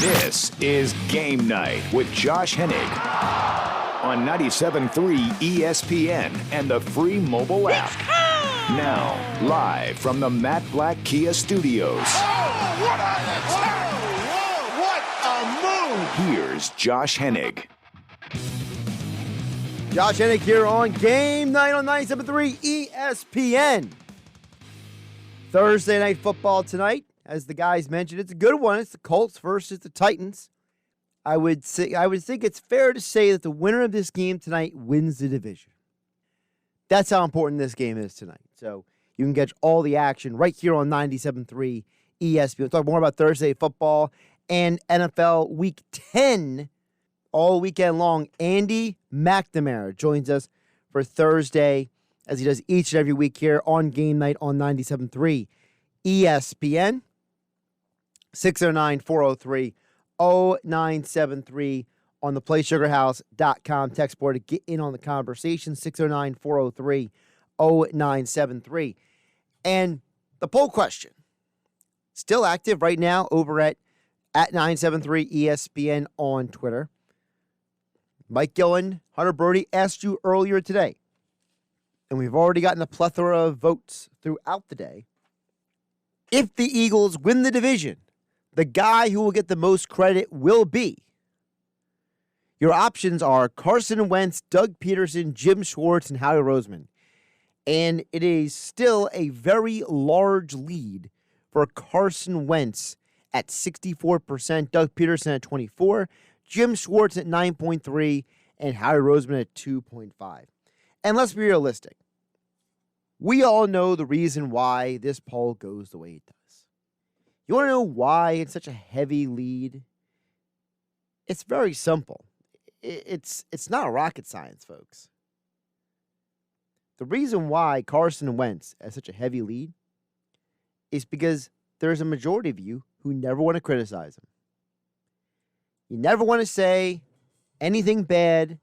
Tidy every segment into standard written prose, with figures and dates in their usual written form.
This is Game Night with Josh Hennig on 97.3 ESPN and the free mobile app. Now, live from the Matt Black Kia Studios. What a move! Here's Josh Hennig. Josh Hennig here on Game Night on 97.3 ESPN. Thursday night football tonight. As the guys mentioned, it's a good one. It's the Colts versus the Titans. I would think it's fair to say that the winner of this game tonight wins the division. That's how important this game is tonight. So you can get all the action right here on 97.3 ESPN. We'll talk more about Thursday football and NFL Week 10 all weekend long. Andy McNamara joins us for Thursday, as he does each and every week here on Game Night on 97.3 ESPN. 609-403-0973 on the PlaySugarHouse.com text board to get in on the conversation. 609-403-0973. And the poll question, still active right now over at 973 ESPN on Twitter. Mike Gillen, Hunter Brody asked you earlier today, and we've already gotten a plethora of votes throughout the day. If the Eagles win the division, the guy who will get the most credit will be. Your options are Carson Wentz, Doug Peterson, Jim Schwartz, and Howie Roseman. And it is still a very large lead for Carson Wentz at 64%, Doug Peterson at 24%, Jim Schwartz at 9.3%, and Howie Roseman at 2.5%. And let's be realistic. We all know the reason why this poll goes the way it does. You want to know why it's such a heavy lead? It's very simple. It's not rocket science, folks. The reason why Carson Wentz has such a heavy lead is because there's a majority of you who never want to criticize him. You never want to say anything bad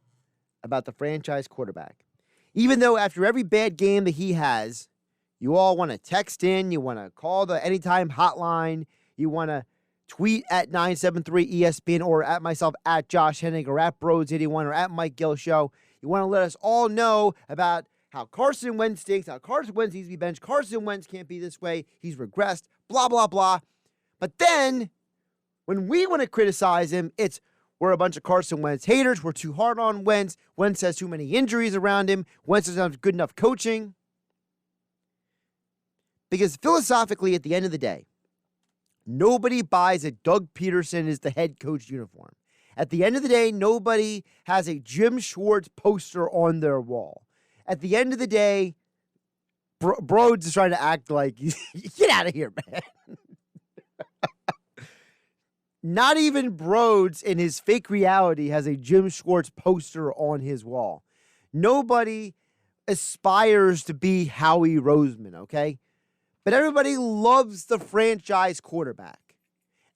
about the franchise quarterback. Even though after every bad game that he has, you all want to text in, you want to call the Anytime hotline, you want to tweet at 973 ESPN or at myself at Josh Hennig or at Broads81 or at Mike Gill Show. You want to let us all know about how Carson Wentz stinks, how Carson Wentz needs to be benched, Carson Wentz can't be this way, he's regressed, blah, blah, blah. But then, when we want to criticize him, we're a bunch of Carson Wentz haters, we're too hard on Wentz, Wentz has too many injuries around him, Wentz doesn't have good enough coaching. Because philosophically, at the end of the day, nobody buys a Doug Peterson is the head coach uniform. At the end of the day, nobody has a Jim Schwartz poster on their wall. At the end of the day, Broads is trying to act like, get out of here, man. Not even Broads in his fake reality has a Jim Schwartz poster on his wall. Nobody aspires to be Howie Roseman, okay? But everybody loves the franchise quarterback.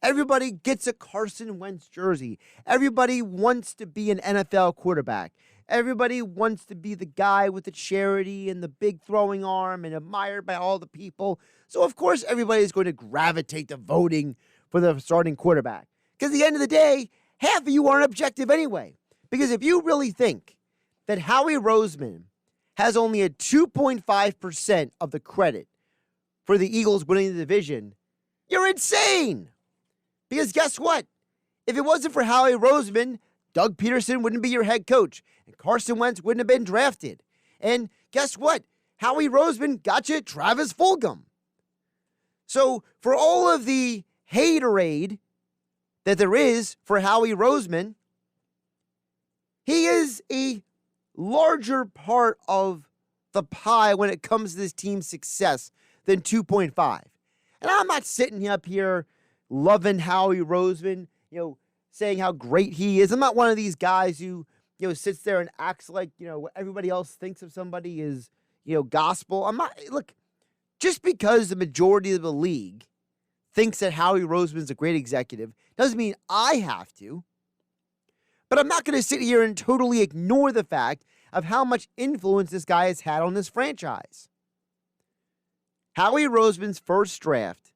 Everybody gets a Carson Wentz jersey. Everybody wants to be an NFL quarterback. Everybody wants to be the guy with the charity and the big throwing arm and admired by all the people. So, of course, everybody's going to gravitate to voting for the starting quarterback. Because at the end of the day, half of you aren't objective anyway. Because if you really think that Howie Roseman has only a 2.5% of the credit for the Eagles winning the division, you're insane. Because guess what? If it wasn't for Howie Roseman, Doug Peterson wouldn't be your head coach, and Carson Wentz wouldn't have been drafted. And guess what? Howie Roseman got you Travis Fulgham. So for all of the haterade that there is for Howie Roseman, he is a larger part of the pie when it comes to this team's success than 2.5. And I'm not sitting up here loving Howie Roseman, saying how great he is. I'm not one of these guys who, sits there and acts like, what everybody else thinks of somebody is, gospel. I'm not, look, just because the majority of the league thinks that Howie Roseman's a great executive doesn't mean I have to. But I'm not going to sit here and totally ignore the fact of how much influence this guy has had on this franchise. Howie Roseman's first draft,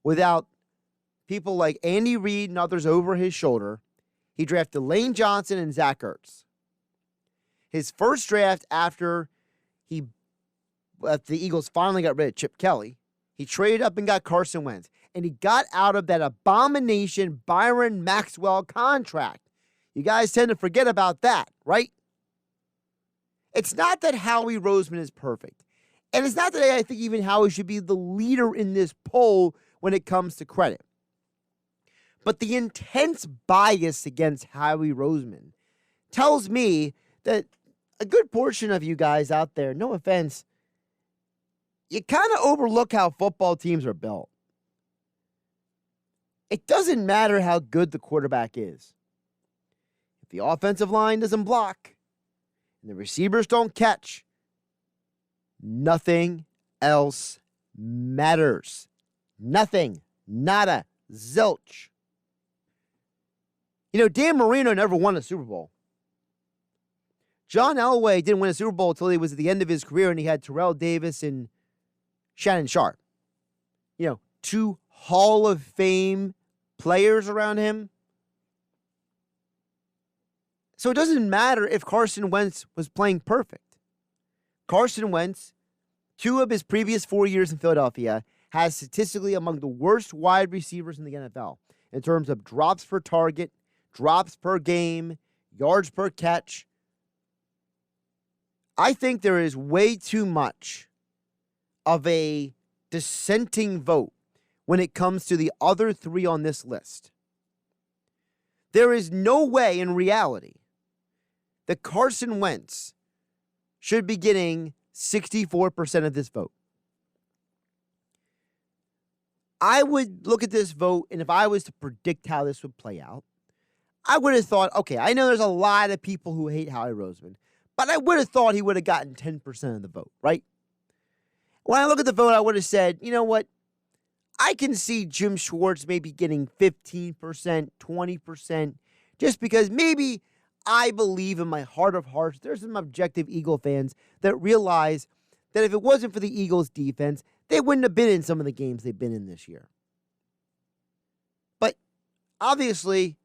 without people like Andy Reid and others over his shoulder. He drafted Lane Johnson and Zach Ertz. His first draft after the Eagles finally got rid of Chip Kelly, he traded up and got Carson Wentz. And he got out of that abomination Byron Maxwell contract. You guys tend to forget about that, right? It's not that Howie Roseman is perfect. And it's not that I think even Howie should be the leader in this poll when it comes to credit. But the intense bias against Howie Roseman tells me that a good portion of you guys out there, no offense, you kind of overlook how football teams are built. It doesn't matter how good the quarterback is. If the offensive line doesn't block and the receivers don't catch, nothing else matters. Nothing. Nada. Zilch. You know, Dan Marino never won a Super Bowl. John Elway didn't win a Super Bowl until he was at the end of his career and he had Terrell Davis and Shannon Sharp. You know, two Hall of Fame players around him. So it doesn't matter if Carson Wentz was playing perfect. Carson Wentz, 2 of his previous 4 years in Philadelphia, has statistically among the worst wide receivers in the NFL in terms of drops per target, drops per game, yards per catch. I think there is way too much of a dissenting vote when it comes to the other 3 on this list. There is no way in reality that Carson Wentz should be getting 64% of this vote. I would look at this vote, and if I was to predict how this would play out, I would have thought, okay, I know there's a lot of people who hate Howie Roseman, but I would have thought he would have gotten 10% of the vote, right? When I look at the vote, I would have said, you know what? I can see Jim Schwartz maybe getting 15%, 20%, just because maybe I believe in my heart of hearts there's some objective Eagle fans that realize that if it wasn't for the Eagles' defense, they wouldn't have been in some of the games they've been in this year. But obviously,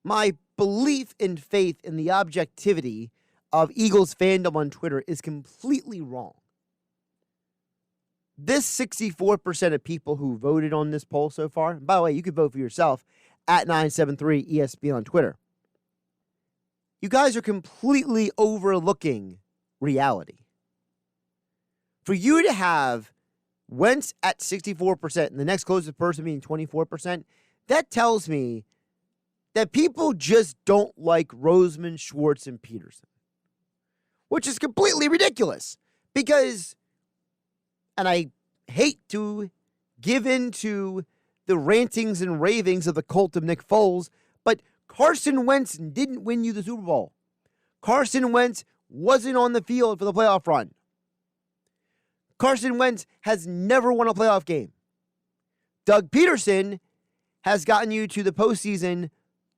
my belief and faith in the objectivity of Eagles fandom on Twitter is completely wrong. This 64% of people who voted on this poll so far, and by the way, you can vote for yourself at 973 ESPN on Twitter. You guys are completely overlooking reality. For you to have Wentz at 64% and the next closest person being 24%, that tells me that people just don't like Roseman, Schwartz, and Peterson. Which is completely ridiculous because, and I hate to give in to the rantings and ravings of the cult of Nick Foles, but Carson Wentz didn't win you the Super Bowl. Carson Wentz wasn't on the field for the playoff run. Carson Wentz has never won a playoff game. Doug Peterson has gotten you to the postseason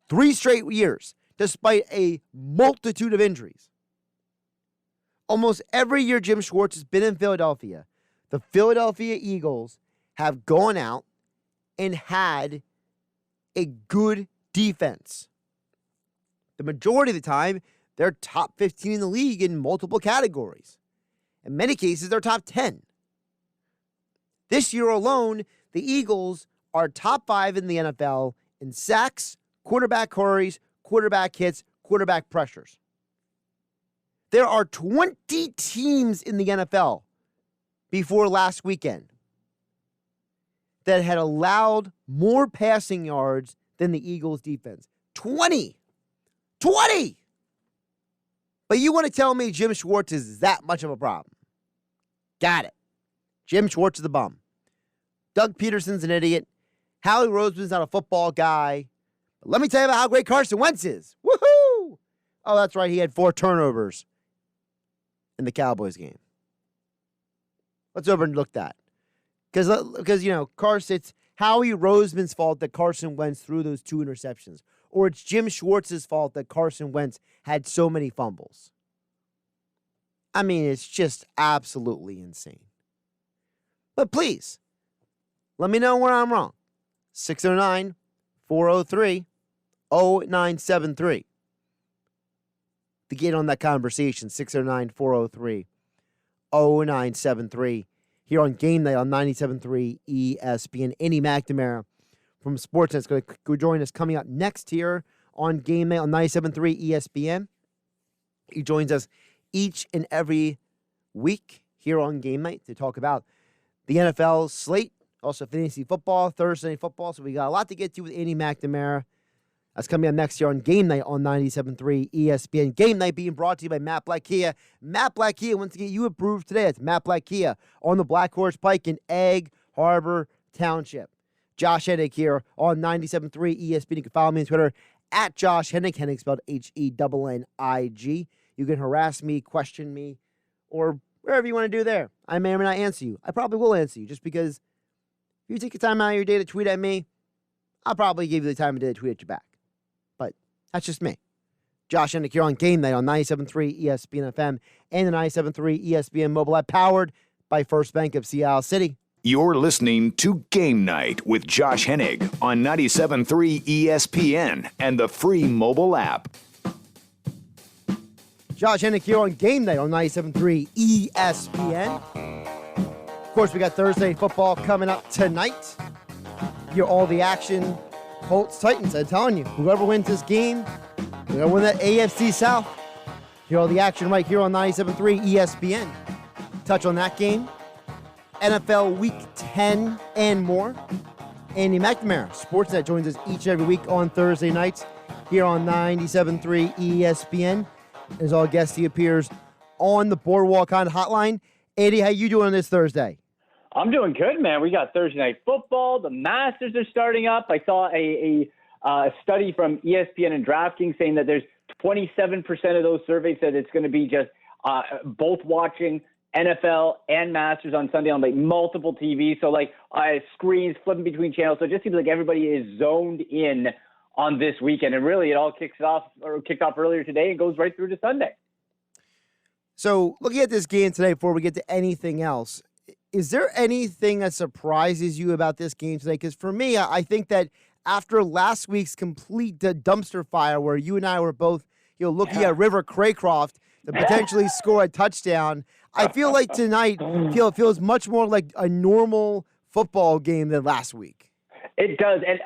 3 straight years, despite a multitude of injuries. Almost every year Jim Schwartz has been in Philadelphia, the Philadelphia Eagles have gone out and had a good defense. The majority of the time, they're top 15 in the league in multiple categories. In many cases, they're top 10. This year alone, the Eagles are top 5 in the NFL in sacks, quarterback hurries, quarterback hits, quarterback pressures. There are 20 teams in the NFL before last weekend that had allowed more passing yards than the Eagles' defense. 20! 20! But you want to tell me Jim Schwartz is that much of a problem? Got it. Jim Schwartz is the bum. Doug Peterson's an idiot. Howie Roseman's not a football guy. But let me tell you about how great Carson Wentz is. Woohoo! Oh, that's right. He had 4 turnovers in the Cowboys game. Let's overlook that. Because you know, Carson, it's Howie Roseman's fault that Carson Wentz threw those 2 interceptions. Or it's Jim Schwartz's fault that Carson Wentz had so many fumbles. I mean, it's just absolutely insane. But please, let me know where I'm wrong. 609-403-0973. To get on that conversation, 609-403-0973. Here on Game Night on 97.3 ESPN. Andy McNamara from Sportsnet is going to go join us coming up next here on Game Night on 97.3 ESPN. He joins us each and every week here on Game Night to talk about the NFL slate, also fantasy football, Thursday night football. So we got a lot to get to with Andy McNamara. That's coming up next year on Game Night on 97.3 ESPN. Game Night being brought to you by Matt Black Kia. Matt Black Kia wants to get you approved today. It's Matt Black Kia on the Black Horse Pike in Egg Harbor Township. Josh Hennig here on 97.3 ESPN. You can follow me on Twitter at Josh Hennig. Hennig spelled Hennig. You can harass me, question me, or wherever you want to do there. I may or may not answer you. I probably will answer you just because if you take the time out of your day to tweet at me, I'll probably give you the time of day to tweet at you back. But that's just me. Josh Hennig here on Game Night on 97.3 ESPN FM and the 97.3 ESPN mobile app powered by First Bank of Seattle City. You're listening to Game Night with Josh Hennig on 97.3 ESPN and the free mobile app. Josh Hennig here on Game Night on 97.3 ESPN. Of course, we got Thursday football coming up tonight. Hear all the action. Colts, Titans, I'm telling you, whoever wins this game, they're going to win that AFC South. Hear all the action right here on 97.3 ESPN. Touch on that game. NFL Week 10 and more. Andy McNamara, Sportsnet, joins us each and every week on Thursday nights here on 97.3 ESPN. As all guests, he appears on the Boardwalk on Hotline. Andy, how you doing on this Thursday? I'm doing good, man. We got Thursday Night Football. The Masters are starting up. I saw a study from ESPN and DraftKings saying that there's 27% of those surveys said it's going to be just both watching NFL and Masters on Sunday on like multiple TVs. So like screens flipping between channels. So it just seems like everybody is zoned in on this weekend. And really it all kicked off earlier today and goes right through to Sunday. So looking at this game today before we get to anything else, is there anything that surprises you about this game today? Because for me, I think that after last week's complete dumpster fire where you and I were both looking at River Craycroft to potentially score a touchdown, I feel like tonight feels much more like a normal football game than last week. It does. And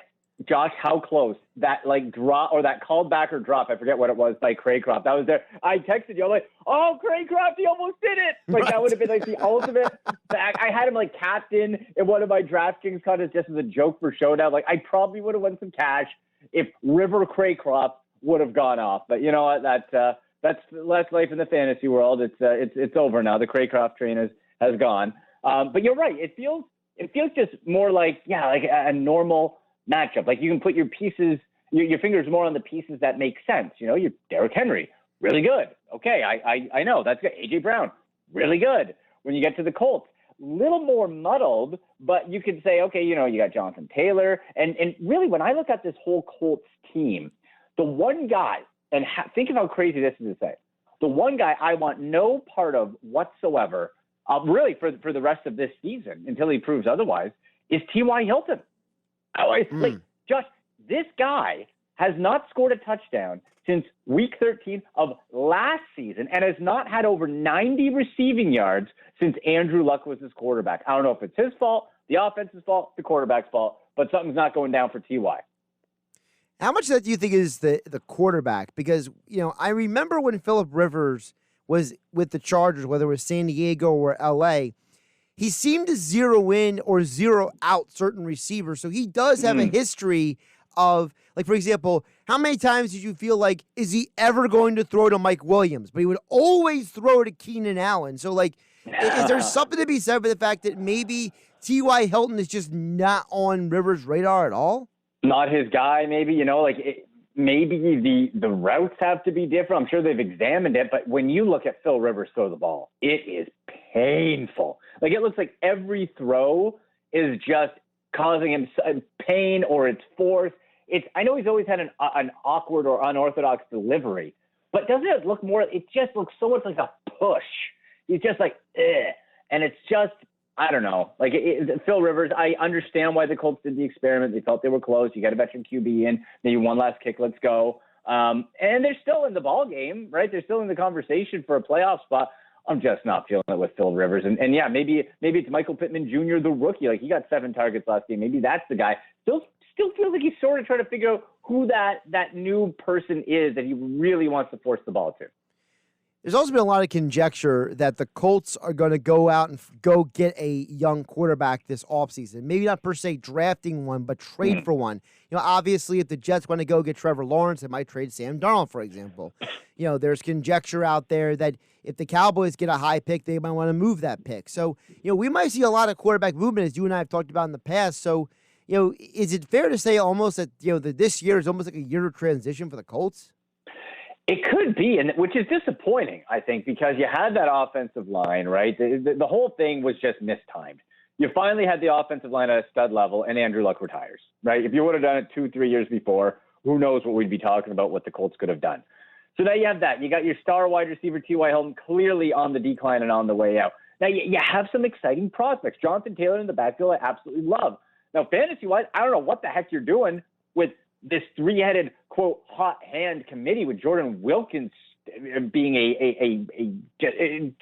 Josh, how close that drop or that called back or drop, I forget what it was, by Craycroft. That was there. I texted you. I'm like, oh, Craycroft, he almost did it. Like right. That would have been like the ultimate back. I had him like captain in one of my DraftKings contests just as a joke for showdown. Like I probably would have won some cash if River Craycroft would have gone off. But you know what? That's less life in the fantasy world. It's over now. The Craycroft train has gone. But you're right. It feels just more like a normal matchup. Like you can put your pieces, your fingers more on the pieces that make sense. You're Derrick Henry, really good. Okay, I know that's good. AJ Brown, really good. When you get to the Colts, little more muddled, but you could say, okay, you got Jonathan Taylor, and really when I look at this whole Colts team, the one guy, and think of how crazy this is to say, the one guy I want no part of whatsoever, really for the rest of this season until he proves otherwise, is T.Y. Hilton. Josh, this guy has not scored a touchdown since week 13 of last season and has not had over 90 receiving yards since Andrew Luck was his quarterback. I don't know if it's his fault, the offense's fault, the quarterback's fault, but something's not going down for T.Y. How much of that do you think is the quarterback? Because, I remember when Phillip Rivers was with the Chargers, whether it was San Diego or L.A., he seemed to zero in or zero out certain receivers. So he does have a history of, like, for example, how many times did you feel like, is he ever going to throw to Mike Williams? But he would always throw to Keenan Allen. So, like, is there something to be said for the fact that maybe T.Y. Hilton is just not on Rivers' radar at all? Not his guy, maybe, maybe the routes have to be different. I'm sure they've examined it, but when you look at Phil Rivers throw the ball, it is painful. Like it looks like every throw is just causing him pain or it's forced. I know he's always had an awkward or unorthodox delivery, but doesn't it look more? It just looks so much like a push. He's just like, and it's just I don't know. Like Phil Rivers, I understand why the Colts did the experiment. They felt they were close. You got a veteran QB in, maybe one last kick. Let's go. And they're still in the ball game, right? They're still in the conversation for a playoff spot. I'm just not feeling it with Phil Rivers. And yeah, maybe it's Michael Pittman Jr., the rookie. Like he got 7 targets last game. Maybe that's the guy. Still feels like he's sort of trying to figure out who that new person is that he really wants to force the ball to. There's also been a lot of conjecture that the Colts are going to go out and go get a young quarterback this offseason. Maybe not per se drafting one, but trade for one. Obviously, if the Jets want to go get Trevor Lawrence, they might trade Sam Darnold, for example. There's conjecture out there that if the Cowboys get a high pick, they might want to move that pick. So, we might see a lot of quarterback movement, as you and I have talked about in the past. So, is it fair to say almost that, that this year is almost like a year of transition for the Colts? It could be, and which is disappointing, I think, because you had that offensive line, right? The whole thing was just mistimed. You finally had the offensive line at a stud level, and Andrew Luck retires, right? If you would have done it 2-3 years before, who knows what we'd be talking about, what the Colts could have done. So now you have that. You got your star wide receiver, T.Y. Hilton, clearly on the decline and on the way out. Now you have some exciting prospects. Jonathan Taylor in the backfield, I absolutely love. Now, fantasy-wise, I don't know what the heck you're doing with this 3-headed, quote, hot hand committee with Jordan Wilkins being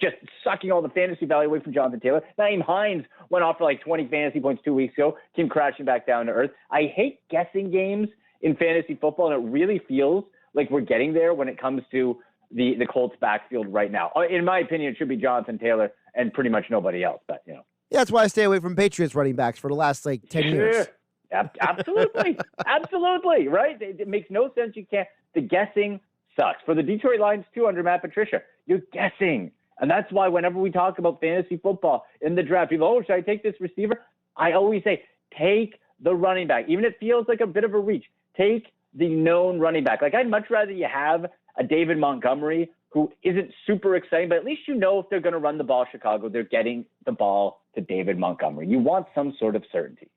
just sucking all the fantasy value away from Jonathan Taylor. Naeem Hines went off for like 20 fantasy points 2 weeks ago, came crashing back down to earth. I hate guessing games in fantasy football, and it really feels like we're getting there when it comes to the Colts backfield right now. In my opinion, it should be Jonathan Taylor and pretty much nobody else, but Yeah, that's why I stay away from Patriots running backs for the last 10 years. Absolutely. Absolutely. Right. It makes no sense. You can't. The guessing sucks. For the Detroit Lions, too, under Matt Patricia, you're guessing. And that's why whenever we talk about fantasy football in the draft, people, should I take this receiver? I always say, take the running back. Even if it feels like a bit of a reach, take the known running back. Like, I'd much rather you have a David Montgomery who isn't super exciting, but at least if they're going to run the ball Chicago, they're getting the ball to David Montgomery. You want some sort of certainty.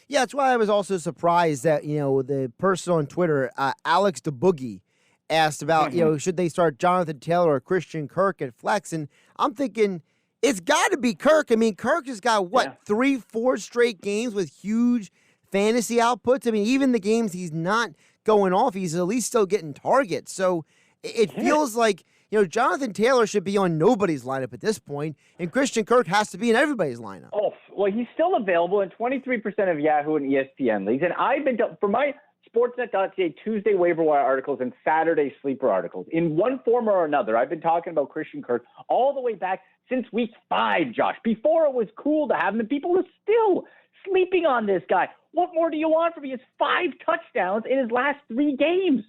Yeah, that's why I was also surprised that, the person on Twitter, Alex DeBoogie, asked about, should they start Jonathan Taylor or Christian Kirk at flex? And I'm thinking it's got to be Kirk. I mean, Kirk has got, 3-4 straight games with huge fantasy outputs. I mean, even the games he's not going off, he's at least still getting targets. So it feels like, Jonathan Taylor should be on nobody's lineup at this point, and Christian Kirk has to be in everybody's lineup. Oh, well, he's still available in 23% of Yahoo and ESPN leagues. And I've been, for my Sportsnet.ca Tuesday waiver wire articles and Saturday sleeper articles, in one form or another, I've been talking about Christian Kirk all the way back since week 5, Josh, before it was cool to have him, and people are still sleeping on this guy. What more do you want from me? He has 5 touchdowns in his last 3 games.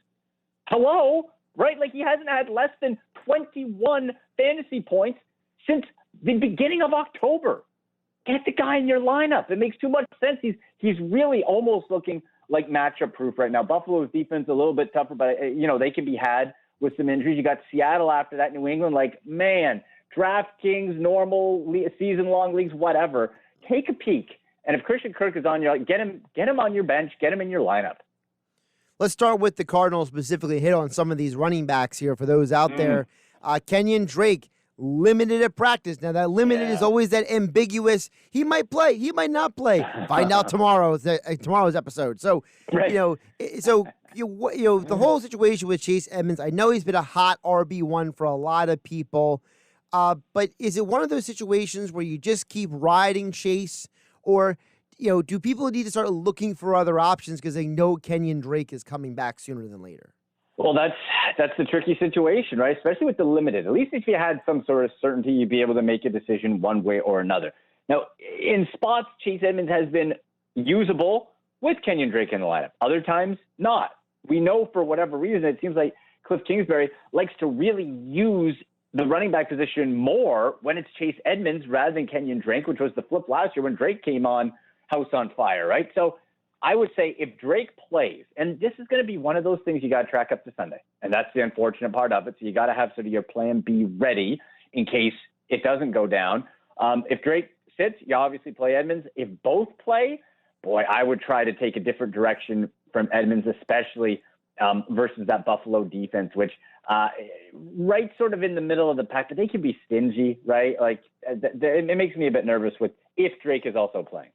Hello? Right? Like, he hasn't had less than 21 fantasy points since the beginning of October. Get the guy in your lineup. It makes too much sense. He's really almost looking like matchup proof right now. Buffalo's defense a little bit tougher, but they can be had with some injuries. You got Seattle after that, New England. Like, man, DraftKings, normal season-long leagues, whatever. Take a peek. And if Christian Kirk is on your, get him on your bench, get him in your lineup. Let's start with the Cardinals specifically, hit on some of these running backs here for those out there. Kenyon Drake, limited at practice. Now, that limited is always that ambiguous. He might play. He might not play. Find out tomorrow's episode. So, right. The whole situation with Chase Edmonds, I know he's been a hot RB1 for a lot of people, but is it one of those situations where you just keep riding Chase, or do people need to start looking for other options because they know Kenyon Drake is coming back sooner than later? Well, that's the tricky situation, right? Especially with the limited. At least if you had some sort of certainty, you'd be able to make a decision one way or another. Now, in spots, Chase Edmonds has been usable with Kenyon Drake in the lineup. Other times, not. We know for whatever reason, it seems like Cliff Kingsbury likes to really use the running back position more when it's Chase Edmonds rather than Kenyon Drake, which was the flip last year when Drake came on house on fire, right? So I would say if Drake plays, and this is going to be one of those things you got to track up to Sunday, and that's the unfortunate part of it. So you got to have sort of your plan B ready in case it doesn't go down. If Drake sits, you obviously play Edmonds. If both play, boy, I would try to take a different direction from Edmonds, especially versus that Buffalo defense, which right sort of in the middle of the pack, but they can be stingy, right? Like it makes me a bit nervous with if Drake is also playing.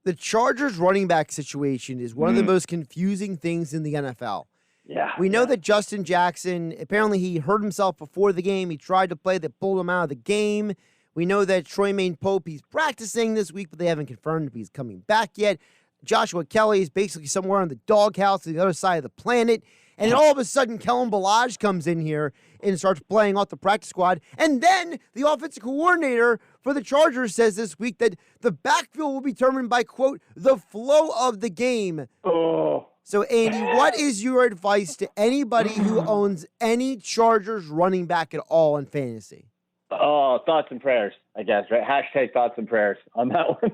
The Chargers running back situation is one of the most confusing things in the NFL. Yeah. We know that Justin Jackson, apparently he hurt himself before the game. He tried to play. They pulled him out of the game. We know that Troymaine Pope, he's practicing this week, but they haven't confirmed if he's coming back yet. Joshua Kelly is basically somewhere in the doghouse on the other side of the planet. And then all of a sudden, Kellen Ballage comes in here and starts playing off the practice squad. And then the offensive coordinator for the Chargers says this week that the backfield will be determined by, quote, the flow of the game. Oh. So, Andy, what is your advice to anybody who owns any Chargers running back at all in fantasy? Oh, thoughts and prayers, I guess, right? Hashtag thoughts and prayers on that one.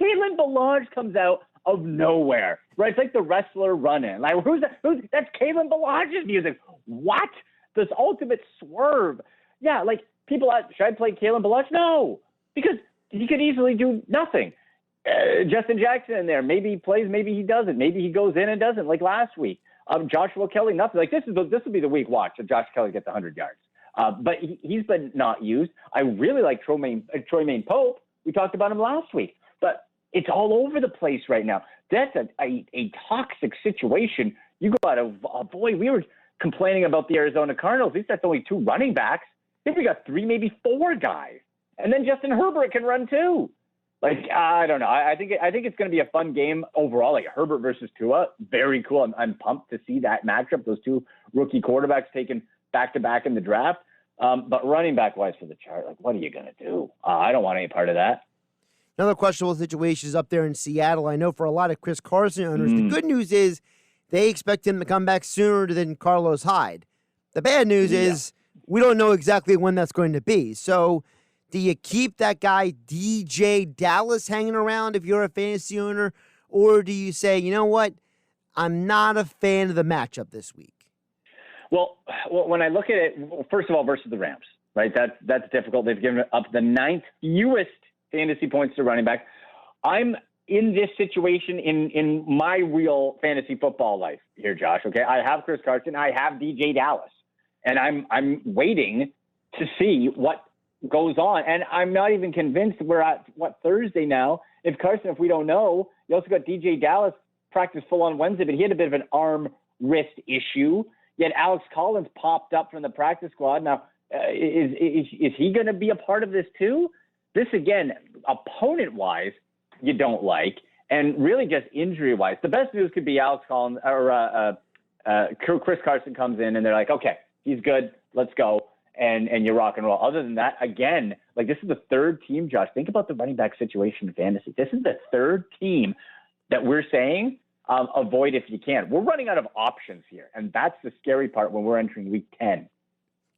Kalen Ballage comes out of nowhere, right? It's like the wrestler running. Like, who's that? That's Kalen Ballage's music. What? This ultimate swerve. Yeah, like, people ask, should I play Kalen Ballage? No, because he could easily do nothing. Justin Jackson in there. Maybe he plays, maybe he doesn't. Maybe he goes in and doesn't, like last week. Joshua Kelly, nothing. Like, this will be the week watch if Josh Kelly gets 100 yards. But he's been not used. I really like Troymaine Pope. We talked about him last week. But it's all over the place right now. That's a toxic situation. You got boy, we were complaining about the Arizona Cardinals. At least that's only 2 running backs. I think we got 3, maybe 4 guys. And then Justin Herbert can run too. Like, I don't know. I think it's going to be a fun game overall. Like Herbert versus Tua, very cool. I'm pumped to see that matchup. Those 2 rookie quarterbacks taken back-to-back in the draft. But running back-wise for the chart, like, what are you going to do? I don't want any part of that. Another questionable situation is up there in Seattle. I know for a lot of Chris Carson owners, the good news is they expect him to come back sooner than Carlos Hyde. The bad news is we don't know exactly when that's going to be. So do you keep that guy DJ Dallas hanging around if you're a fantasy owner, or do you say, you know what, I'm not a fan of the matchup this week? Well, when I look at it, first of all, versus the Rams, right? That's difficult. They've given up the 9th fewest fantasy points to running back. I'm in this situation in my real fantasy football life here, Josh. Okay, I have Chris Carson, I have DJ Dallas, and I'm waiting to see what goes on. And I'm not even convinced we're at Thursday now. If we don't know, you also got DJ Dallas practice full on Wednesday, but he had a bit of an arm wrist issue. Yet Alex Collins popped up from the practice squad. Now, is he going to be a part of this too? This, again, opponent-wise, you don't like, and really just injury-wise. The best news could be Alex Collins or Chris Carson comes in, and they're like, okay, he's good, let's go, and you rock and roll. Other than that, again, like, this is the 3rd team, Josh. Think about the running back situation in fantasy. This is the 3rd team that we're saying avoid if you can. We're running out of options here, and that's the scary part when we're entering week 10.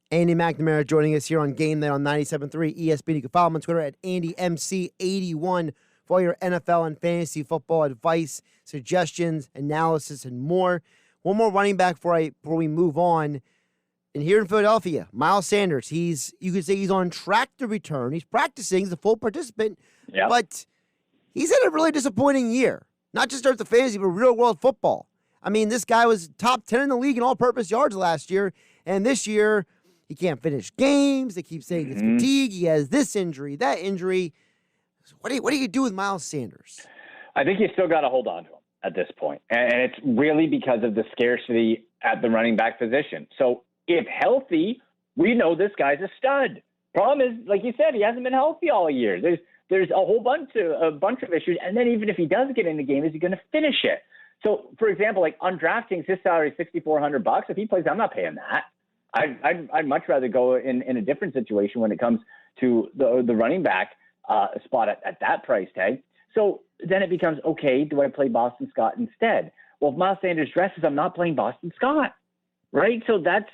Andy McNamara joining us here on GameNight on 97.3 ESPN. You can follow him on Twitter at AndyMC81 for all your NFL and fantasy football advice, suggestions, analysis, and more. One more running back before we move on. And here in Philadelphia, Miles Sanders, you could say he's on track to return. He's practicing. He's a full participant. Yep. But he's had a really disappointing year. Not just in terms of fantasy, but real-world football. I mean, this guy was top 10 in the league in all-purpose yards last year, and this year he can't finish games. They keep saying it's fatigue. He has this injury, that injury. So what do you do with Miles Sanders? I think you still got to hold on to him at this point, and it's really because of the scarcity at the running back position. So if healthy, we know this guy's a stud. Problem is, like you said, he hasn't been healthy all year. There's a whole bunch of issues, and then even if he does get in the game, is he going to finish it? So, for example, like on DraftKings, his salary is $6,400. If he plays, I'm not paying that. I'd much rather go in a different situation when it comes to the running back spot at that price tag. So then it becomes, okay, do I play Boston Scott instead? Well, if Miles Sanders dresses, I'm not playing Boston Scott, right? So that's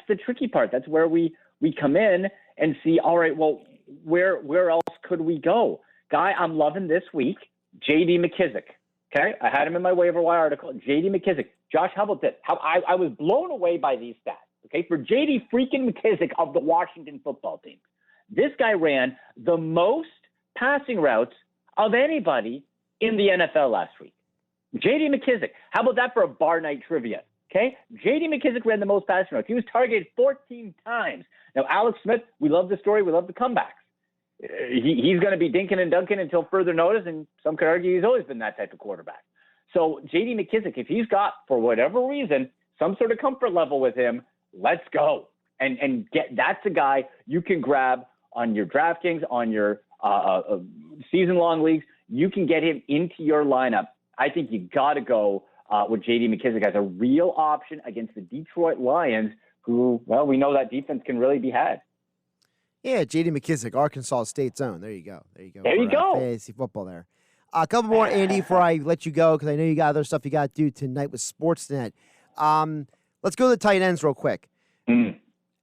the tricky part. That's where we come in and see, all right, well, where else could we go? Guy I'm loving this week, J.D. McKissic. Okay, I had him in my waiver wire article. J.D. McKissic. Josh, how about this? I was blown away by these stats. Okay, for J.D. freaking McKissic of the Washington football team, this guy ran the most passing routes of anybody in the NFL last week. J.D. McKissic. How about that for a bar night trivia? Okay, J.D. McKissic ran the most passing routes. He was targeted 14 times. Now, Alex Smith, we love the story. We love the comebacks. he's going to be dinking and dunking until further notice, and some could argue he's always been that type of quarterback. So J.D. McKissic, if he's got, for whatever reason, some sort of comfort level with him, let's go. And that's a guy you can grab on your DraftKings, on your season-long leagues. You can get him into your lineup. I think you got to go with J.D. McKissic as a real option against the Detroit Lions, who, well, we know that defense can really be had. Yeah, J.D. McKissic, Arkansas State zone. There you go. There you go. Fantasy football there. A couple more, Andy, before I let you go, because I know you got other stuff you got to do tonight with Sportsnet. Let's go to the tight ends real quick.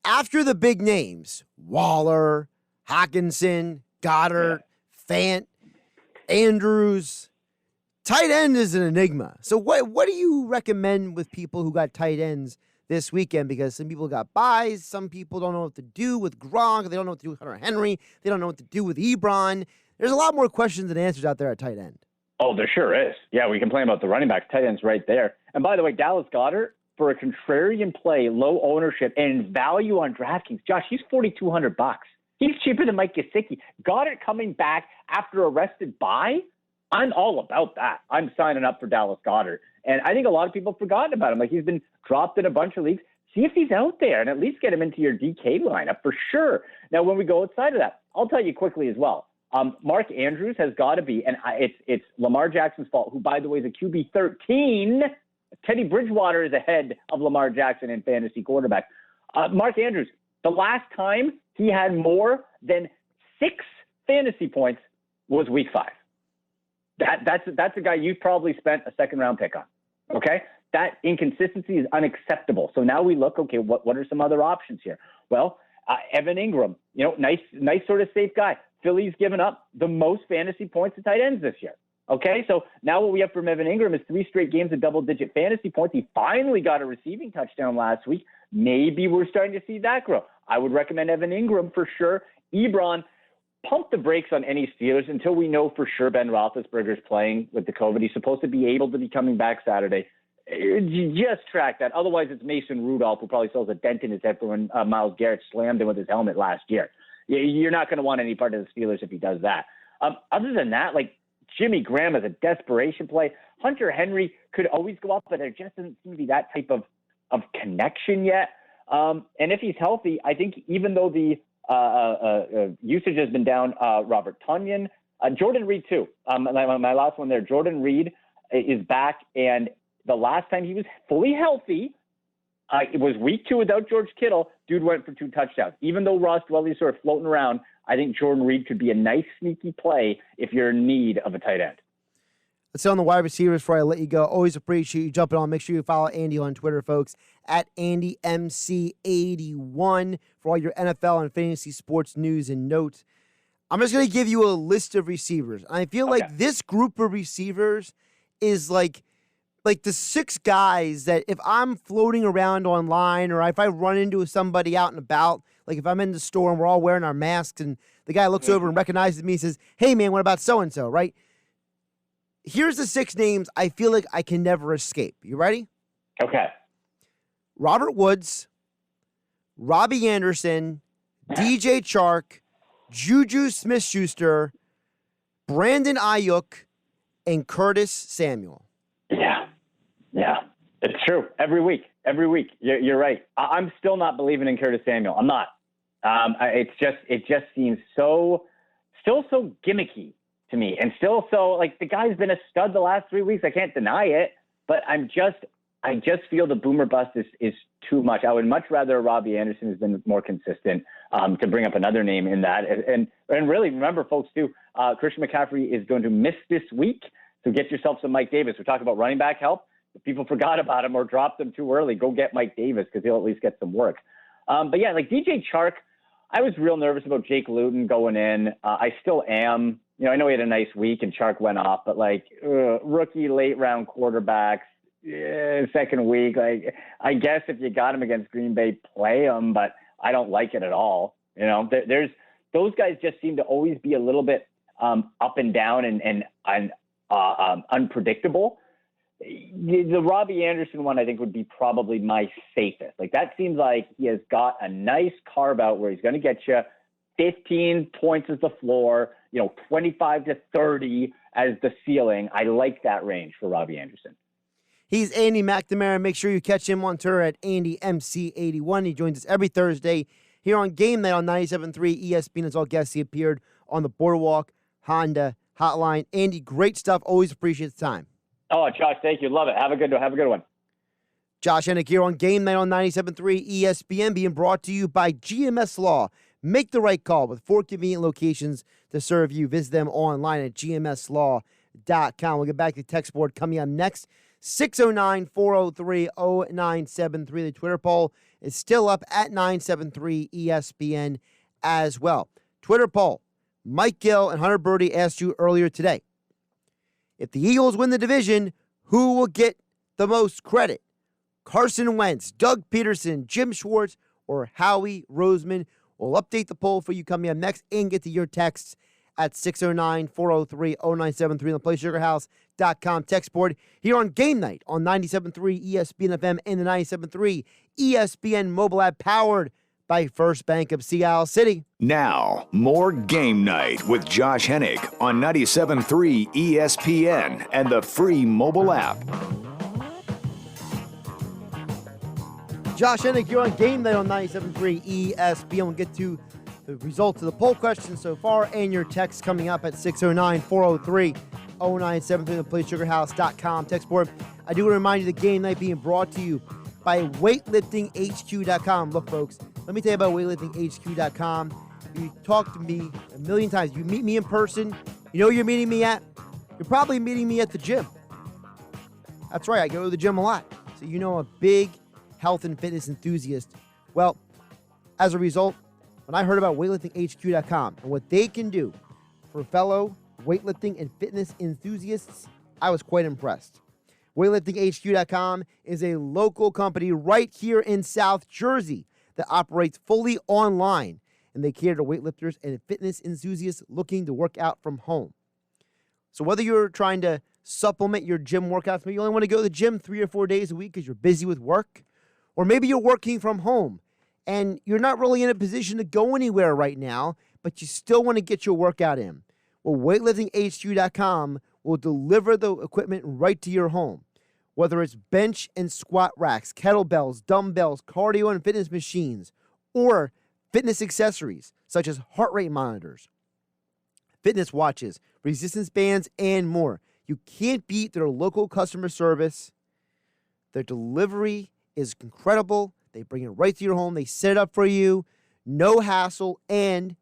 After the big names, Waller, Hockenson, Goddard, Fant, Andrews, tight end is an enigma. So what do you recommend with people who got tight ends this weekend? Because some people got buys, some people don't know what to do with Gronk, they don't know what to do with Hunter Henry, they don't know what to do with Ebron. There's a lot more questions than answers out there at tight end. Oh, there sure is. Yeah, we complain about the running backs. Tight end's right there. And by the way, Dallas Goedert, for a contrarian play, low ownership, and value on DraftKings, Josh, he's $4,200. He's cheaper than Mike Gesicki. Goddard coming back after a rested bye? I'm all about that. I'm signing up for Dallas Goedert. And I think a lot of people have forgotten about him. Like, he's been dropped in a bunch of leagues. See if he's out there and at least get him into your DK lineup for sure. Now, when we go outside of that, I'll tell you quickly as well. Mark Andrews has got to be, and it's Lamar Jackson's fault, who, by the way, is a QB 13. Teddy Bridgewater is ahead of Lamar Jackson in fantasy quarterback. Mark Andrews, the last time he had more than 6 fantasy points was week 5. That's a guy you've probably spent a second-round pick on, okay? That inconsistency is unacceptable. So now we look, okay, what are some other options here? Well, Evan Ingram, nice sort of safe guy. Philly's given up the most fantasy points to tight ends this year. Okay, so now what we have from Evan Ingram is 3 straight games of double-digit fantasy points. He finally got a receiving touchdown last week. Maybe we're starting to see that grow. I would recommend Evan Ingram for sure. Ebron, pump the brakes on any Steelers until we know for sure Ben Roethlisberger's playing with the COVID. He's supposed to be able to be coming back Saturday. Just track that. Otherwise, it's Mason Rudolph, who probably still has a dent in his head for when Myles Garrett slammed him with his helmet last year. You're not going to want any part of the Steelers if he does that. Other than that, like, Jimmy Graham is a desperation play. Hunter Henry could always go up, but there just doesn't seem to be that type of connection yet. And if he's healthy, I think even though the usage has been down, Robert Tonyan, Jordan Reed too. My last one there, Jordan Reed is back, and the last time he was fully healthy, it was week 2 without George Kittle. Dude went for 2 touchdowns. Even though Ross Dwelly's sort of floating around, I think Jordan Reed could be a nice, sneaky play if you're in need of a tight end. Let's say on the wide receivers before I let you go. Always appreciate you jumping on. Make sure you follow Andy on Twitter, folks, at AndyMC81 for all your NFL and fantasy sports news and notes. I'm just going to give you a list of receivers. I feel like this group of receivers is like the 6 guys that if I'm floating around online or if I run into somebody out and about, like if I'm in the store and we're all wearing our masks and the guy looks over and recognizes me and says, hey, man, what about so-and-so, right? Here's the 6 names I feel like I can never escape. You ready? Okay. Robert Woods, Robbie Anderson, DJ Chark, Juju Smith-Schuster, Brandon Ayuk, and Curtis Samuel. Yeah, it's true. Every week. You're right. I'm still not believing in Curtis Samuel. I'm not. It just seems still so gimmicky to me, and still so like the guy's been a stud the last 3 weeks. I can't deny it, but I just feel the boomer bust is too much. I would much rather Robbie Anderson has been more consistent. To bring up another name in that, and really remember, folks, too, Christian McCaffrey is going to miss this week. So get yourself some Mike Davis. We're talking about running back help. If people forgot about him or dropped him too early, go get Mike Davis because he'll at least get some work. But yeah, like DJ Chark, I was real nervous about Jake Luton going in. I still am. I know he had a nice week and Chark went off, but like rookie late round quarterbacks, second week. Like I guess if you got him against Green Bay, play him, but I don't like it at all. There's those guys just seem to always be a little bit up and down and unpredictable. The Robbie Anderson one, I think, would be probably my safest. Like that seems like he has got a nice carve out where he's going to get you 15 points as the floor, 25 to 30 as the ceiling. I like that range for Robbie Anderson. He's Andy McNamara. Make sure you catch him on Twitter at AndyMC81. He joins us every Thursday here on Game Night on 97.3 ESPN. As all guests, he appeared on the Boardwalk Honda Hotline. Andy, great stuff. Always appreciate the time. Oh, Josh, thank you. Love it. Have a good one. Josh Hennig here on Game Night on 97.3 ESPN, being brought to you by GMS Law. Make the right call with 4 convenient locations to serve you. Visit them online at gmslaw.com. We'll get back to the text board coming up next. 609-403-0973. The Twitter poll is still up at 973 ESPN as well. Twitter poll. Mike Gill and Hunter Birdie asked you earlier today, if the Eagles win the division, who will get the most credit? Carson Wentz, Doug Peterson, Jim Schwartz, or Howie Roseman? We'll update the poll for you coming up next and get to your texts at 609-403-0973 on the PlaySugarHouse.com text board here on Game Night on 97.3 ESPN FM and the 97.3 ESPN mobile app powered by First Bank of Sea Isle City. Now, more Game Night with Josh Hennig on 97.3 ESPN and the free mobile app. Josh Hennig here on Game Night on 97.3 ESPN. We'll get to the results of the poll question so far and your text coming up at 609-403-0973 the PlaySugarHouse.com text board. I do want to remind you the Game Night being brought to you by weightliftinghq.com. Look, folks, let me tell you about weightliftinghq.com. You talk to me a million times. You meet me in person. You know where you're meeting me at? You're probably meeting me at the gym. That's right. I go to the gym a lot. So you know I'm a big health and fitness enthusiast. Well, as a result, when I heard about weightliftinghq.com and what they can do for fellow weightlifting and fitness enthusiasts, I was quite impressed. weightliftinghq.com is a local company right here in South Jersey that operates fully online, and they cater to weightlifters and fitness enthusiasts looking to work out from home. So whether you're trying to supplement your gym workouts, maybe you only want to go to the gym 3 or 4 days a week because you're busy with work, or maybe you're working from home and you're not really in a position to go anywhere right now, but you still want to get your workout in. Well, weightliftinghq.com will deliver the equipment right to your home. Whether it's bench and squat racks, kettlebells, dumbbells, cardio and fitness machines, or fitness accessories such as heart rate monitors, fitness watches, resistance bands, and more. You can't beat their local customer service. Their delivery is incredible. They bring it right to your home. They set it up for you. No hassle, and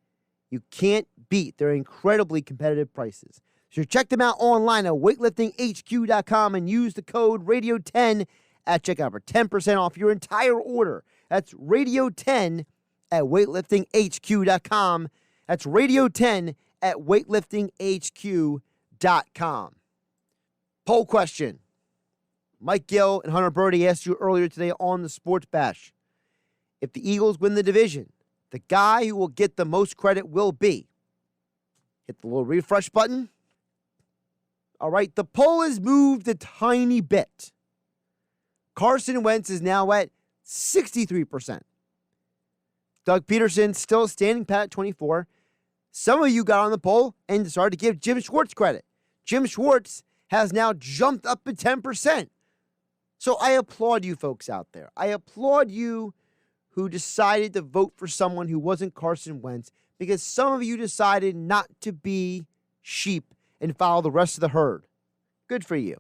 you can't beat their incredibly competitive prices. So check them out online at weightliftinghq.com and use the code RADIO10 at checkout for 10% off your entire order. That's RADIO10 at weightliftinghq.com. That's RADIO10 at weightliftinghq.com. Poll question. Mike Gill and Hunter Birdie asked you earlier today on the Sports Bash, if the Eagles win the division, the guy who will get the most credit will be. Hit the little refresh button. All right, the poll has moved a tiny bit. Carson Wentz is now at 63%. Doug Peterson still standing pat at 24%. Some of you got on the poll and decided to give Jim Schwartz credit. Jim Schwartz has now jumped up to 10%. So I applaud you folks out there. I applaud you who decided to vote for someone who wasn't Carson Wentz, because some of you decided not to be sheep and follow the rest of the herd. Good for you.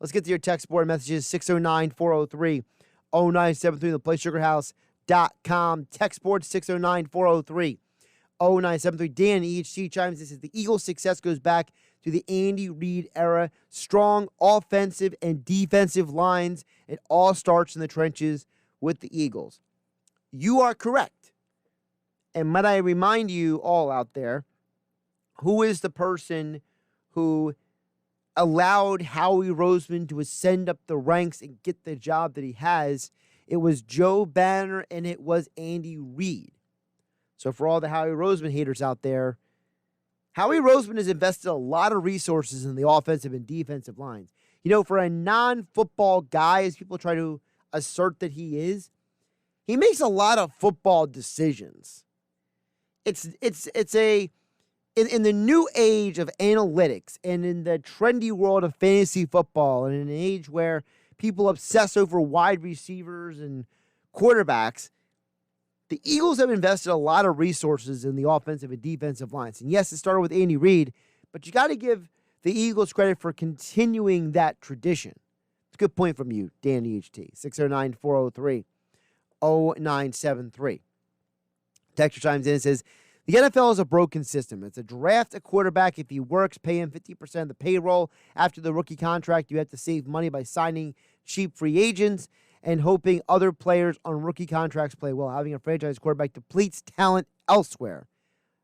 Let's get to your text board messages, 609-403-0973, the PlaySugarHouse.com. Text board, 609-403-0973. Dan EHC chimes in, says the Eagles' success goes back to the Andy Reid era. Strong offensive and defensive lines. It all starts in the trenches with the Eagles. You are correct. And might I remind you all out there, who is the person who allowed Howie Roseman to ascend up the ranks and get the job that he has? It was Joe Banner and it was Andy Reid. So for all the Howie Roseman haters out there, Howie Roseman has invested a lot of resources in the offensive and defensive lines. You know, for a non-football guy, as people try to assert that he is, he makes a lot of football decisions. In the new age of analytics and in the trendy world of fantasy football and in an age where people obsess over wide receivers and quarterbacks, the Eagles have invested a lot of resources in the offensive and defensive lines. And yes, it started with Andy Reid, but you got to give the Eagles credit for continuing that tradition. It's a good point from you, Danny HT. 609-403-0973. Texture chimes in and says, the NFL is a broken system. It's a draft a quarterback. If he works, pay him 50% of the payroll. After the rookie contract, you have to save money by signing cheap free agents and hoping other players on rookie contracts play well. Having a franchise quarterback depletes talent elsewhere.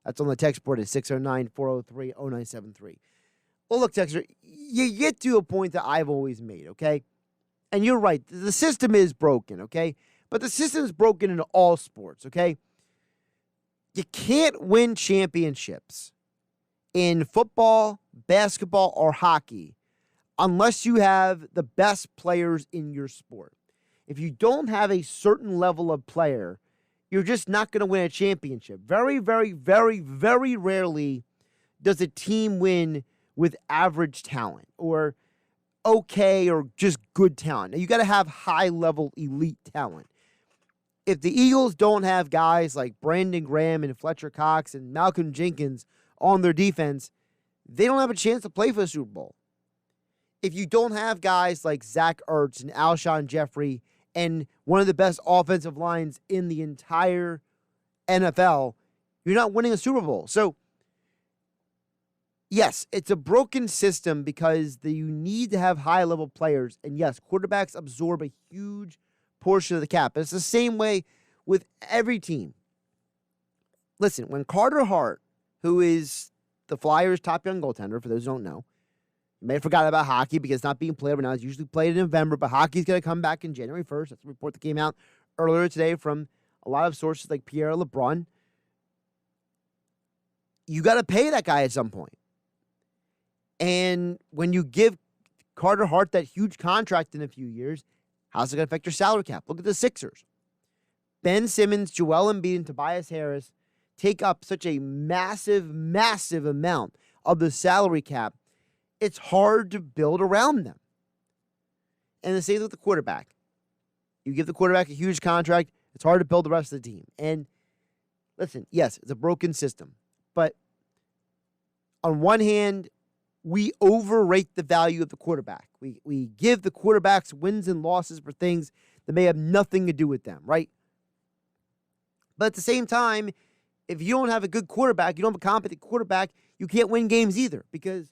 That's on the text board at 609-403-0973. Well, look, Texter, you get to a point that I've always made, okay? And you're right. The system is broken, okay? But the system is broken in all sports, okay? You can't win championships in football, basketball, or hockey unless you have the best players in your sport. If you don't have a certain level of player, you're just not going to win a championship. Very, very, very, very rarely does a team win with average talent or okay or just good talent. Now, you got to have high-level elite talent. If the Eagles don't have guys like Brandon Graham and Fletcher Cox and Malcolm Jenkins on their defense, they don't have a chance to play for the Super Bowl. If you don't have guys like Zach Ertz and Alshon Jeffrey and one of the best offensive lines in the entire NFL, you're not winning a Super Bowl. So, yes, it's a broken system because you need to have high-level players. And yes, quarterbacks absorb a huge portion of the cap. It's the same way with every team. Listen, when Carter Hart, who is the Flyers' top young goaltender, for those who don't know, you may have forgotten about hockey because it's not being played right now. It's usually played in November, but hockey's going to come back in January 1st. That's the report that came out earlier today from a lot of sources like Pierre LeBrun. You got to pay that guy at some point. And when you give Carter Hart that huge contract in a few years, how's it going to affect your salary cap? Look at the Sixers. Ben Simmons, Joel Embiid, and Tobias Harris take up such a massive, massive amount of the salary cap. It's hard to build around them. And the same with the quarterback. You give the quarterback a huge contract, it's hard to build the rest of the team. And listen, yes, it's a broken system. But on one hand, we overrate the value of the quarterback. We give the quarterbacks wins and losses for things that may have nothing to do with them, right? But at the same time, if you don't have a good quarterback, you don't have a competent quarterback, you can't win games either. Because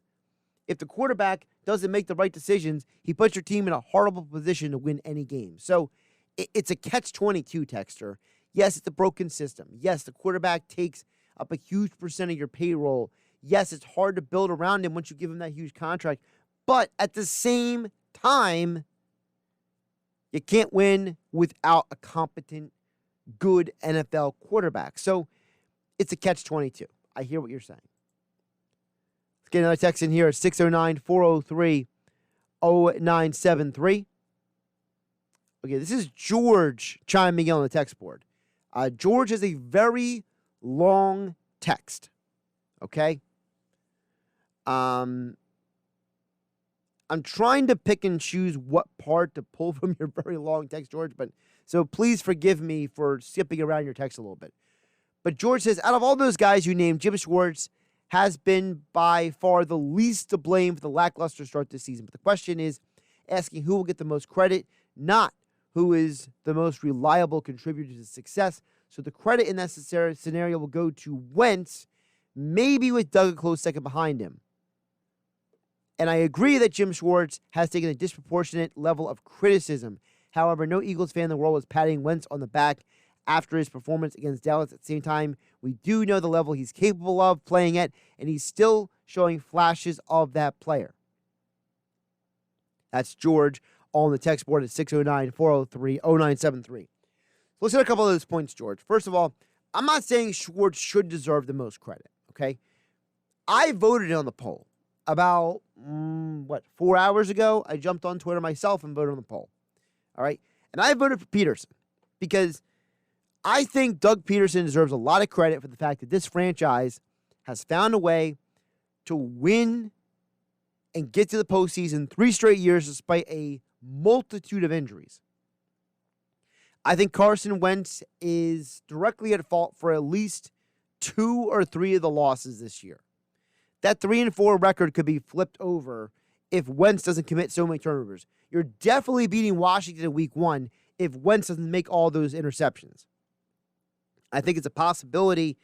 if the quarterback doesn't make the right decisions, he puts your team in a horrible position to win any game. So it's a catch-22, Texter. Yes, it's a broken system. Yes, the quarterback takes up a huge percent of your payroll. Yes, it's hard to build around him once you give him that huge contract. But at the same time, you can't win without a competent, good NFL quarterback. So it's a catch-22. I hear what you're saying. Let's get another text in here at 609-403-0973. Okay, this is George chiming in on the text board. George has a very long text. Okay? I'm trying to pick and choose what part to pull from your very long text, George, but so please forgive me for skipping around your text a little bit. But George says, out of all those guys you named, Jim Schwartz has been by far the least to blame for the lackluster start this season. But the question is asking who will get the most credit, not who is the most reliable contributor to success. So the credit in that scenario will go to Wentz, maybe with Doug a close second behind him. And I agree that Jim Schwartz has taken a disproportionate level of criticism. However, no Eagles fan in the world is patting Wentz on the back after his performance against Dallas. At the same time, we do know the level he's capable of playing at, and he's still showing flashes of that player. That's George on the text board at 609-403-0973. Let's hit a couple of those points, George. First of all, I'm not saying Schwartz should deserve the most credit, okay? I voted on the poll about, 4 hours ago. I jumped on Twitter myself and voted on the poll, all right? And I voted for Peterson because I think Doug Peterson deserves a lot of credit for the fact that this franchise has found a way to win and get to the postseason 3 straight years despite a multitude of injuries. I think Carson Wentz is directly at fault for at least 2 or 3 of the losses this year. That 3-4 record could be flipped over if Wentz doesn't commit so many turnovers. You're definitely beating Washington in week 1 if Wentz doesn't make all those interceptions. I think it's a possibility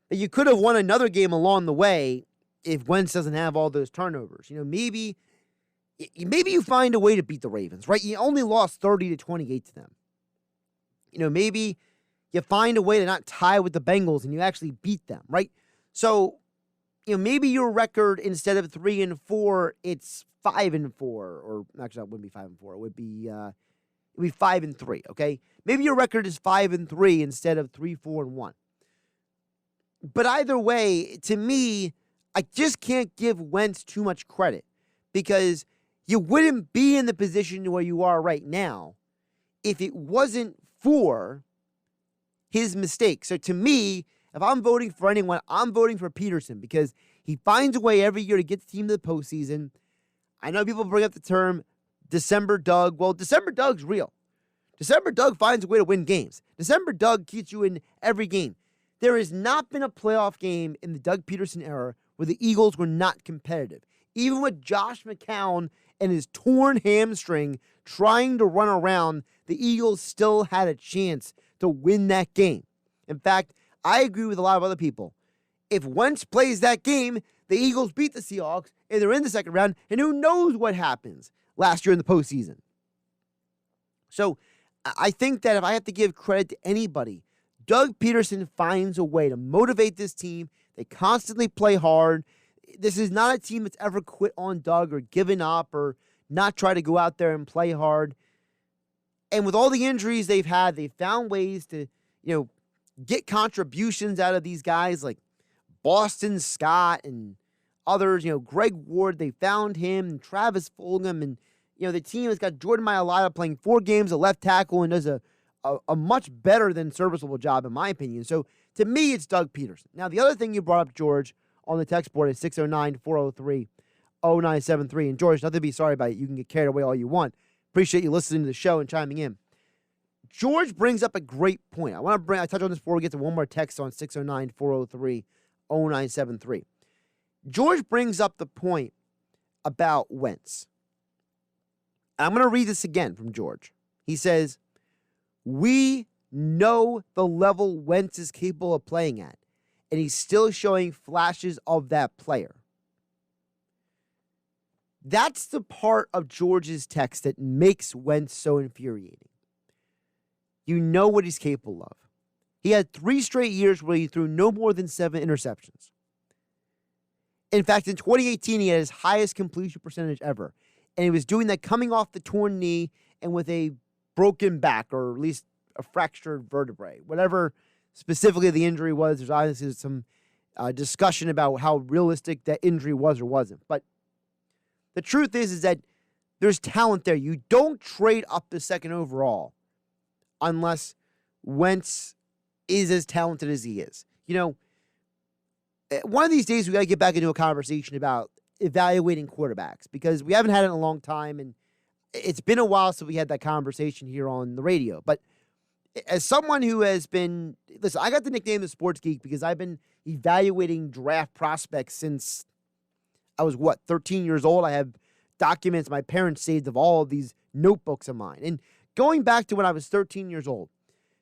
that you could have won another game along the way if Wentz doesn't have all those turnovers. Maybe you find a way to beat the Ravens, right? You only lost 30-28 to them. Maybe you find a way to not tie with the Bengals and you actually beat them, right? So, maybe your record instead of 3-4, it's 5-4, or actually, that wouldn't be 5-4. It would be 5-3. Okay, maybe your record is 5-3 instead of 3-4-1. But either way, to me, I just can't give Wentz too much credit because you wouldn't be in the position where you are right now if it wasn't for his mistake. So to me, if I'm voting for anyone, I'm voting for Peterson because he finds a way every year to get the team to the postseason. I know people bring up the term December Doug. Well, December Doug's real. December Doug finds a way to win games. December Doug keeps you in every game. There has not been a playoff game in the Doug Peterson era where the Eagles were not competitive. Even with Josh McCown and his torn hamstring trying to run around, the Eagles still had a chance to win that game. In fact, I agree with a lot of other people. If Wentz plays that game, the Eagles beat the Seahawks, and they're in the second round, and who knows what happens last year in the postseason. So I think that if I have to give credit to anybody, Doug Peterson finds a way to motivate this team. They constantly play hard. This is not a team that's ever quit on Doug or given up or not try to go out there and play hard. And with all the injuries they've had, they've found ways to, get contributions out of these guys like Boston Scott and others. Greg Ward, they found him, and Travis Fulgham, and the team has got Jordan Mailata playing 4 games at left tackle and does a much better than serviceable job, in my opinion. So, to me, it's Doug Peterson. Now, the other thing you brought up, George, on the text board is 609-403-0973. And, George, nothing to be sorry about it. You can get carried away all you want. Appreciate you listening to the show and chiming in. George brings up a great point. I touch on this before we get to one more text on 609-403-0973. George brings up the point about Wentz. I'm going to read this again from George. He says, we know the level Wentz is capable of playing at, and he's still showing flashes of that player. That's the part of George's text that makes Wentz so infuriating. You know what he's capable of. He had 3 straight years where he threw no more than 7 interceptions. In fact, in 2018, he had his highest completion percentage ever. And he was doing that coming off the torn knee and with a broken back, or at least a fractured vertebrae. Whatever specifically the injury was, there's obviously some discussion about how realistic that injury was or wasn't. But the truth is that there's talent there. You don't trade up the second overall unless Wentz is as talented as he is. One of these days we got to get back into a conversation about evaluating quarterbacks because we haven't had it in a long time, and it's been a while since we had that conversation here on the radio. But as someone who has been, listen, I got the nickname the Sports Geek because I've been evaluating draft prospects since I was, 13 years old. I have documents my parents saved of all of these notebooks of mine. And going back to when I was 13 years old,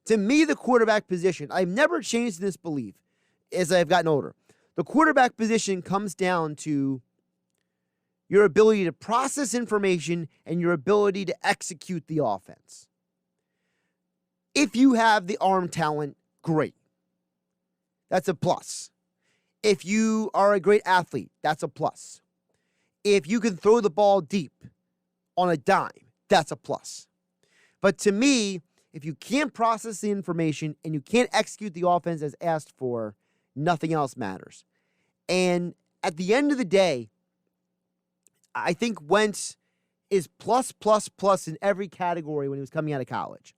to me, the quarterback position, I've never changed this belief as I've gotten older. The quarterback position comes down to your ability to process information and your ability to execute the offense. If you have the arm talent, great. That's a plus. If you are a great athlete, that's a plus. If you can throw the ball deep on a dime, that's a plus. But to me, if you can't process the information and you can't execute the offense as asked for, nothing else matters. And at the end of the day, I think Wentz is plus in every category when he was coming out of college.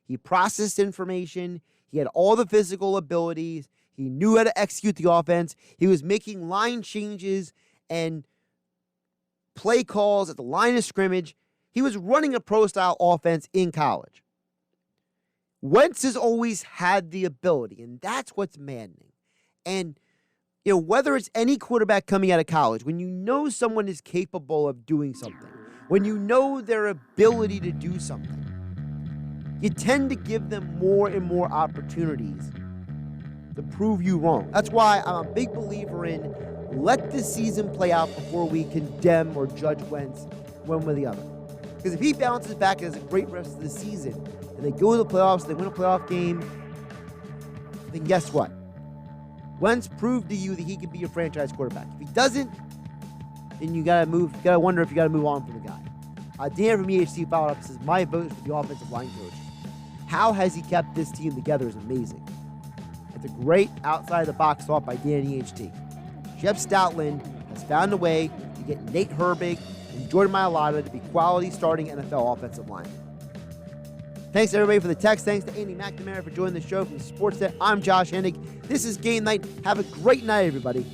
He processed information. He had all the physical abilities. He knew how to execute the offense. He was making line changes and play calls at the line of scrimmage. He was running a pro-style offense in college. Wentz has always had the ability, and that's what's maddening. And, whether it's any quarterback coming out of college, when you know someone is capable of doing something, when you know their ability to do something, you tend to give them more and more opportunities to prove you wrong. That's why I'm a big believer in let the season play out before we condemn or judge Wentz one way or the other. Because if he bounces back and has a great rest of the season, and they go to the playoffs, they win a playoff game, then guess what? Wentz proved to you that he can be your franchise quarterback. If he doesn't, then you gotta wonder if you gotta move on from the guy. Dan from EHC followed up and says, my vote is for the offensive line coach. How has he kept this team together is amazing. It's a great outside-the-box thought by Dan EHT. Jeff Stoutland has found a way to get Nate Herbig and Jordan Mailata to be quality starting NFL offensive linemen. Thanks, everybody, for the text. Thanks to Andy McNamara for joining the show from Sportsnet. I'm Josh Hennig. This is Game Night. Have a great night, everybody.